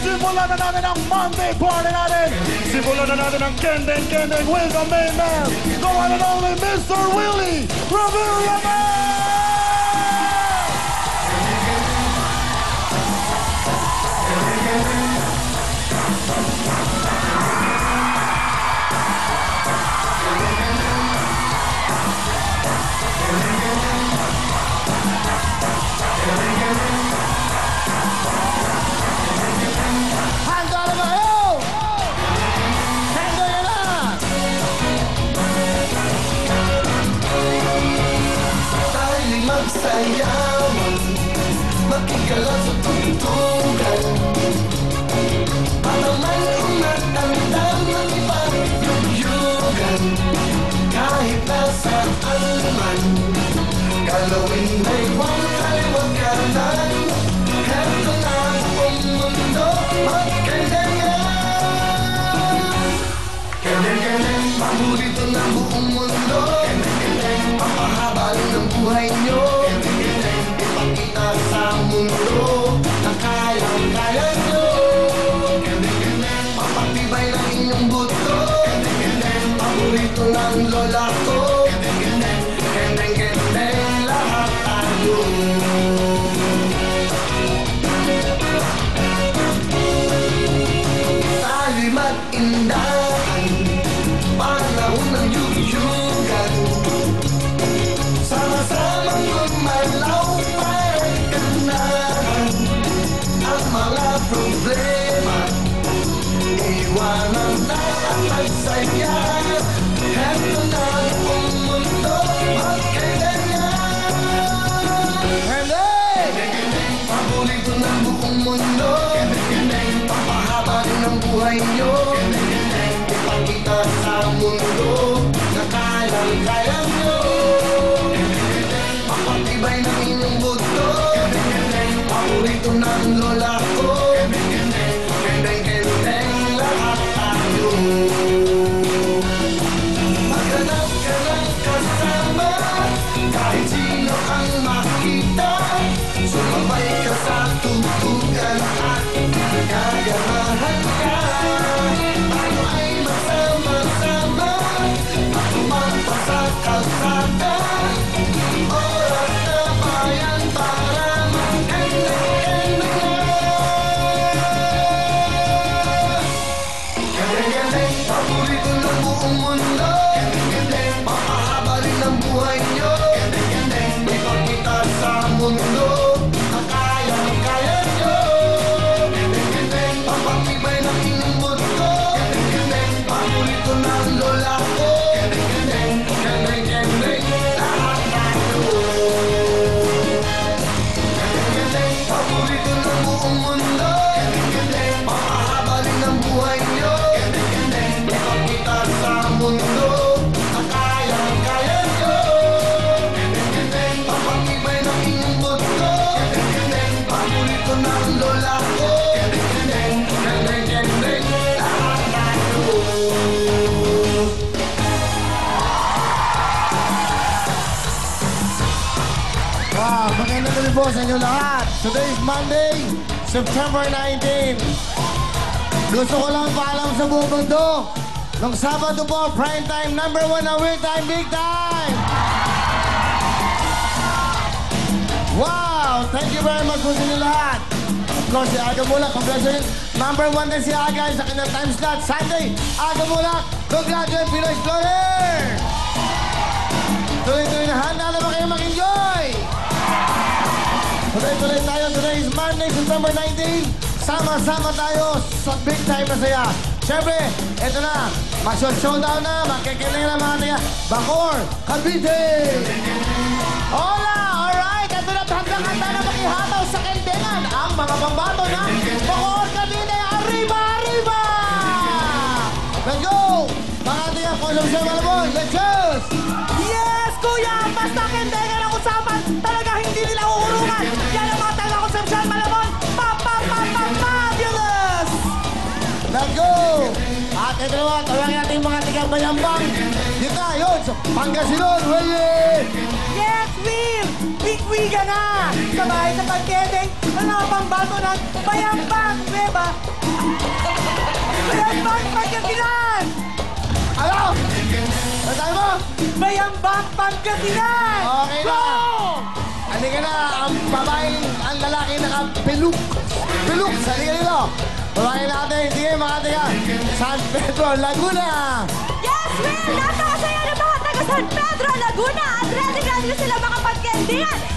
Simulan na natin ang Monday party natin. Simulan na natin ang Kendeng with the main man, the one and only Mr. Willie Revilla. Magsayawan, makikalaw sa tugtugan. Para man umatandang ng ipagyugyugan. Kahit nasaan man, galawin may huwag kaliwag kanan. Heto na ang mundo, magkandangan. Kendeng, paborito ng buong mundo. Kendeng, papahabal ng buhay nyo. Ipakita sa mundo na kayang-kaya nyo. Papatibay ng inyong buto. Paborito ng lola ko. Kendeng, lahat tayo. Tayo'y mag-indahan, panahon ng yugyugan. Sama-samang gumalaw para ganahan ang mga problema. Iwanan na at magsaya. Heto na ang mundo, magkailangan. Kendeng, paborito ng buong mundo. Papahaba rin ang buhay nyo. Ipakita sa mundo na kayang-kaya nyo. Papatibay ng inyong buto. Paborito ng lola ko. Kendeng, lahat tayo. Maghanap ka ng kasama, kahit sino ang makita. Sumabay ka sa tugtugan at gaganahan ka. Tayo ay magsama-sama at tumampa sa kalsada. Oras na bayan para magkandang-kandang. Kendeng, paborito ng buong mundo. Papahaba rin ang buhay nyo. Ipakita sa mundo na kayang-kaya nyo. Papatibay ng inyong buto. Paborito ng lola ko. Kendeng, lahat tayo. Kendeng, paborito ng buong mundo. Papahaba rin ang buhay nyo. Ipakita sa mundo na kayang-kaya nyo. Papatibay ng inyong buto. Paborito ng lola ko. Kendeng, lahat tayo. Wow, magandang gabi po sa inyo lahat. Today is Monday, September 19. Gusto ko lang paalam sa buong mundo. Nung Sabado po, prime time, number 1 na week time, big time! Wow! Thank you very much po sa inyo lahat. Of course, si Aga Mulak, congratulations. Number 1 din si Aga sa kanyang time slot. Sunday, Aga Mulak, congratulations, Pinoy Explorer! Tuloy-tuloy na handa na ba kayo mag-enjoy? Tuloy-tuloy tayo. Today is Monday, September 19. Sama-sama tayo sa big time na saya. Siyempre, eto na. Mag-showdown na. Magkikiling na mga tiga. Bacoor, Cavite! Hola! Alright! Ito na handang-handa na makihataw sa kendengan. Ang mga pambato ng Bacoor, Cavite. Arriba! Arriba! Let's go! Mga tiga, Consumption Malabon. Let's go! Yes, kuya! Basta kendengan ang usapan. Talaga hindi nila uurungan. Yan ang mga taga Consumption Malabon. Fabulous! Let's go! At ito naman, tawagin natin yung mga tigang bayambang. Dito na, yun, sa Pangasinan, Weye! Yes, Will! Big-wiga na! Sabay sa pagkendeng, mga pambato ng Bayambang Nueva. Bayambang Pangasinan! Ano? Ano tayo mo? Bayambang Pangasinan! Okay na. Halika na, ang lalaki nakapiluk. Piluk, halika dito. Babae natin, sige mga tiga. San Pedro, Laguna. Yes, Will! Napakasaya ng mga taga San Pedro, Laguna at ready na sila makapagkendingan